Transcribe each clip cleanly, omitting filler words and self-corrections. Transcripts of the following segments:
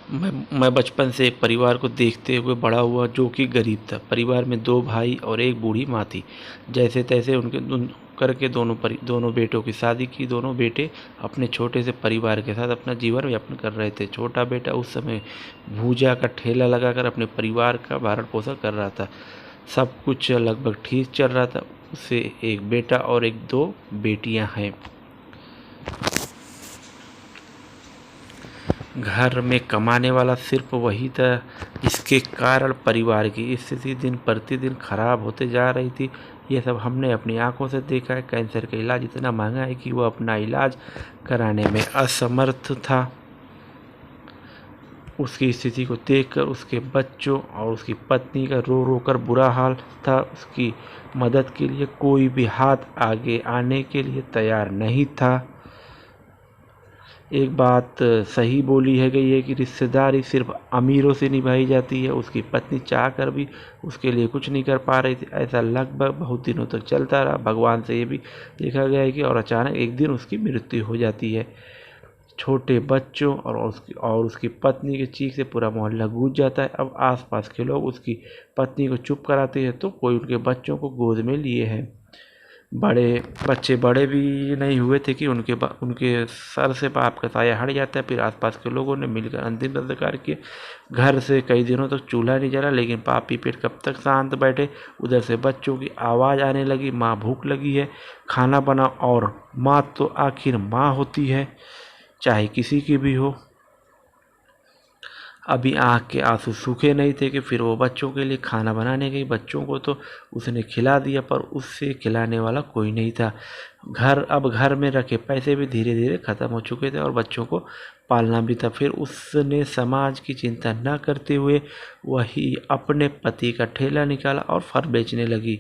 मैं बचपन से एक परिवार को देखते हुए बड़ा हुआ जो कि गरीब था। परिवार में 2 भाई और एक बूढ़ी माँ थी। जैसे तैसे उनके करके दोनों बेटों की शादी की। दोनों बेटे अपने छोटे से परिवार के साथ अपना जीवन यापन कर रहे थे। छोटा बेटा उस समय भूजा का ठेला लगाकर अपने परिवार का भरण पोषण कर रहा था। सब कुछ लगभग ठीक चल रहा था। उसे एक बेटा और 2 बेटियां हैं। घर में कमाने वाला सिर्फ वही था, जिसके कारण परिवार की स्थिति दिन प्रतिदिन खराब होते जा रही थी। यह सब हमने अपनी आंखों से देखा है। कैंसर का इलाज इतना महंगा है कि वह अपना इलाज कराने में असमर्थ था। उसकी स्थिति को देखकर उसके बच्चों और उसकी पत्नी का रो रो कर बुरा हाल था। उसकी मदद के लिए कोई भी हाथ आगे आने के लिए तैयार नहीं था। एक बात सही बोली है गई है कि रिश्तेदारी सिर्फ अमीरों से निभाई जाती है। उसकी पत्नी चाह कर भी उसके लिए कुछ नहीं कर पा रही थी। ऐसा लगभग बहुत दिनों तक चलता रहा। भगवान से ये भी देखा गया है कि और अचानक एक दिन उसकी मृत्यु हो जाती है। छोटे बच्चों और उसकी पत्नी की चीख से पूरा मोहल्ला गूंज जाता है। अब आसपास के लोग उसकी पत्नी को चुप कराते हैं तो कोई उनके बच्चों को गोद में लिए हैं। बड़े भी नहीं हुए थे कि उनके सर से पाप का साया हट जाता है। फिर आसपास के लोगों ने मिलकर अंतिम संस्कार किए। घर से कई दिनों तक चूल्हा नहीं जला, लेकिन पापी पेट कब तक शांत बैठे। उधर से बच्चों की आवाज़ आने लगी, माँ भूख लगी है, खाना बना। और माँ तो आखिर माँ होती है, चाहे किसी की भी हो। अभी आँख के आंसू सूखे नहीं थे कि फिर वो बच्चों के लिए खाना बनाने गई। बच्चों को तो उसने खिला दिया, पर उससे खिलाने वाला कोई नहीं था। अब घर में रखे पैसे भी धीरे धीरे ख़त्म हो चुके थे और बच्चों को पालना भी था। फिर उसने समाज की चिंता न करते हुए वही अपने पति का ठेला निकाला और फल बेचने लगी।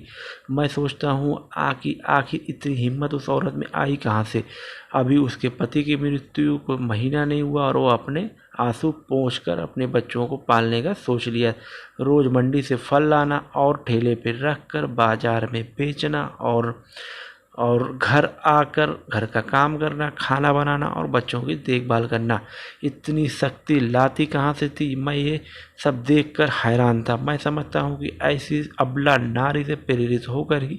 मैं सोचता हूँ आखिर इतनी हिम्मत उस औरत में आई कहाँ से। अभी उसके पति की मृत्यु को महीना नहीं हुआ और वो अपने आंसू पोंछकर अपने बच्चों को पालने का सोच लिया। रोज़ मंडी से फल लाना और ठेले पर रख कर बाजार में बेचना और घर आकर घर का काम करना, खाना बनाना और बच्चों की देखभाल करना। इतनी शक्ति लाती कहाँ से थी। मैं ये सब देखकर हैरान था। मैं समझता हूँ कि ऐसी अबला नारी से प्रेरित होकर ही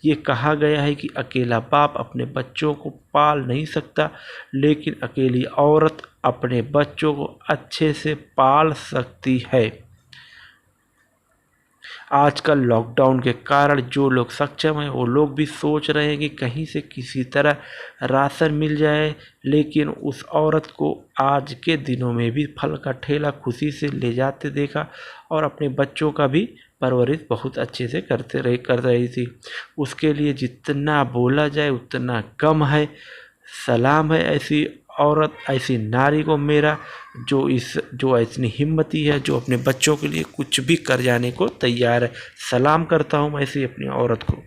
ये कहा गया है कि अकेला बाप अपने बच्चों को पाल नहीं सकता, लेकिन अकेली औरत अपने बच्चों को अच्छे से पाल सकती है। आजकल लॉकडाउन के कारण जो लोग सक्षम हैं वो लोग भी सोच रहे हैं कि कहीं से किसी तरह राशन मिल जाए, लेकिन उस औरत को आज के दिनों में भी फल का ठेला खुशी से ले जाते देखा और अपने बच्चों का भी परवरिश बहुत अच्छे से कर रही थी। उसके लिए जितना बोला जाए उतना कम है। सलाम है ऐसी औरत, ऐसी नारी को मेरा, जो इतनी हिम्मती है, जो अपने बच्चों के लिए कुछ भी कर जाने को तैयार है। सलाम करता हूँ मैं ऐसी अपनी औरत को।